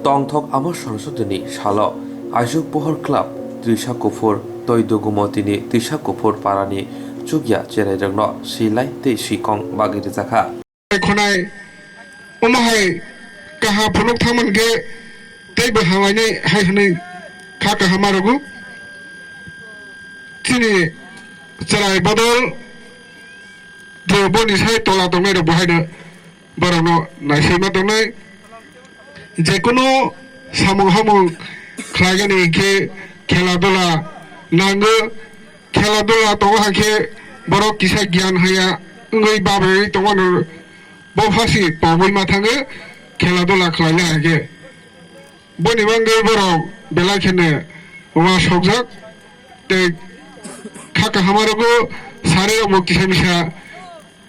tongthok amo sansodini salo Ajuk Pohor Club Trisha Kufur Toido Gumotini Trisha Kufur Parani Chugya Cherejagno Silai Te Shikong Bagiri Zakha khonai omahai kaha phuluk thaman ge tei bahawai nei hai hanai kha ka hamarugu chini charai bodol de boni sai tola tongai ro bahai na barano naisai ma tongai je kono samung hamung khlagani ke khela dola nango khela dola tonga hake borok kisa gyan haya ngai babai tonga Bofasi pawai mathange khela dola khlaila hage boni bange borok bela khene wa sokjak te khaka hamarogo sare mukti samisa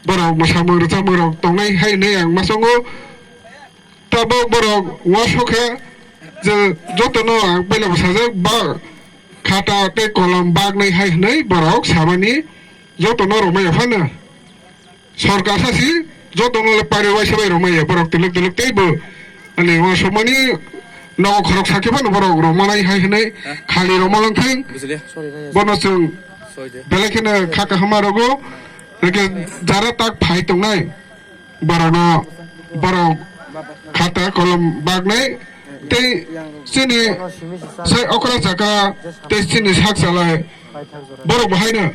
borok mosamur chamurok tongai hai nei ang masongo tabo borok wa sokha je jotono ang bela bosajak ba khata te kolom bag nei hai nei borok samani jotono romai afana sarkar sasi jotono le pare wai sabai romai borok tiluk teibo ani wa somani no khorok sakiba no borok romanai hai nei khali romalang thing bonasung belakena khaka hamarogo leke jara tak phai tongnai borano borok khata kolom bag nei tei sini sai okra jaka tei sini sak salai borok bahaina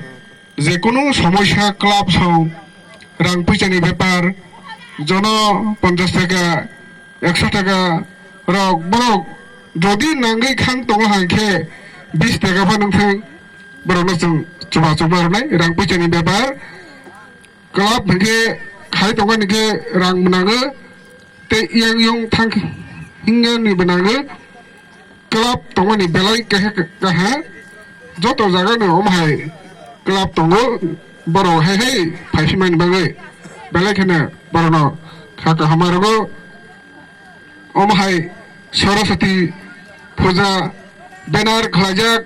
যে কোনো সমস্যা club song রাং পয়সানি ব্যাপার জন 50 টাকা 100 টাকা rock বরক যদি নাঙ্গै খাং তং হাंखे 20 টাকা ফানং থাং বরক जों চবা চবা নাই রাং পয়সানি ব্যাপার ক্লাব হাंखे খাই তংনিকে রাং মনাঙो তে ইয়াং ইয়ং থাং হিংগানি বনাঙो ক্লাব তংনি বেলাই কাহা যত জায়গানো ওমহাই Kelab tunggu baru hei paisiman bagai belai kena baru no kata hamarogo omahai Saraswati puja benar khalajak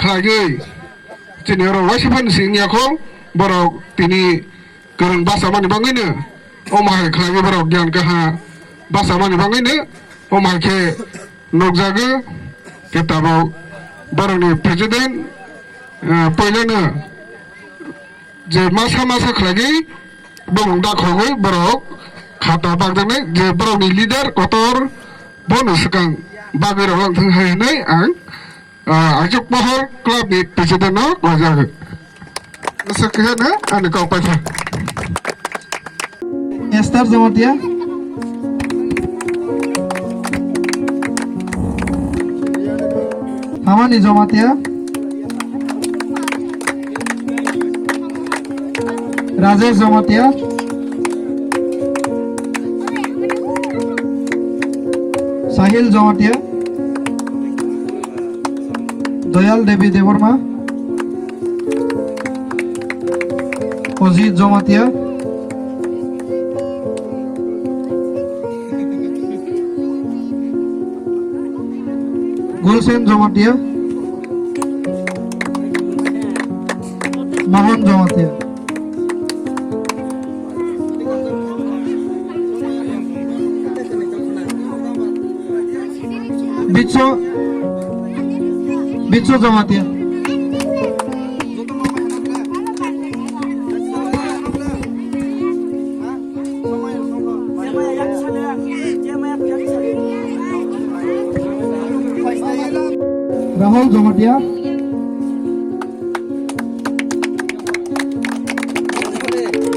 khalajai jini orang wasipan singnya ko baru tini kereng bahasa mani bangai ne omahai khalajai baru gyan kaha bahasa mani bangai ne omahai ke nokjaga kita baru ni presiden पहिलानो जे मासा खालागै बंग दाखोगै borok khata bagdanai je borokni leader kotor bono sakang bagai rok thang hai nei ang Ajuk Pohor Club ni president no gojag sakena ani kau paisa Esther Zamatia Hamani Zamatia Rajesh Zamatia Sahil Zamatia Doyal Devi Devarma Ojit Zamatia Gulsen Zamatia Mohan Zamatia Bitso Zamatia Rahul Zamatia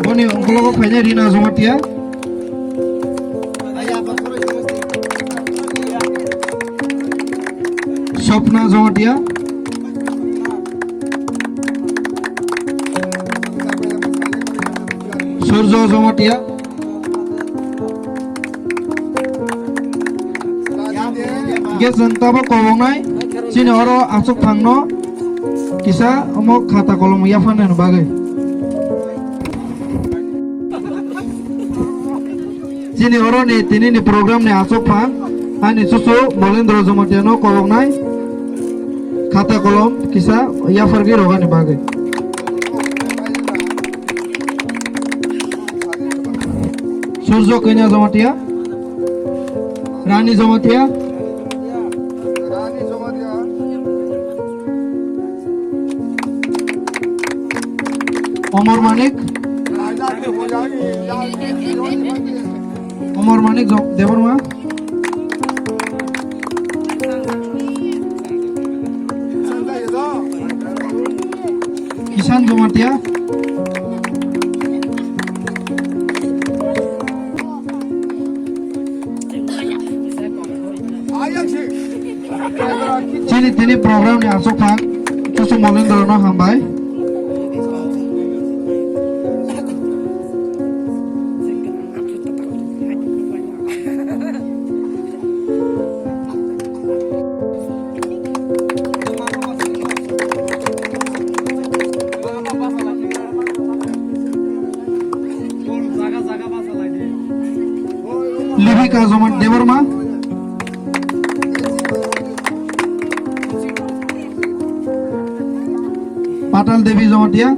Boni ongkologo khaine Rina Zamatia Swapna Zamatia Surjo Zamatia Gesan tabo kolongai sini oro asuk phangno kisa omok khata kolom yafanen bagai sini oro ni tini ni program ni asuk phang ani susu Bolendro Zamatia no kolongai khata kolom kisa yafargi rogani bagai Surjo Kenya Zamatia রানী জমাতিয়া অমর মানিক দেবর্মা কিষান Jamatia Cini program ni asok pak Susu Molendro no hambai Livika Zomat Deborma Patal Devi Zomatia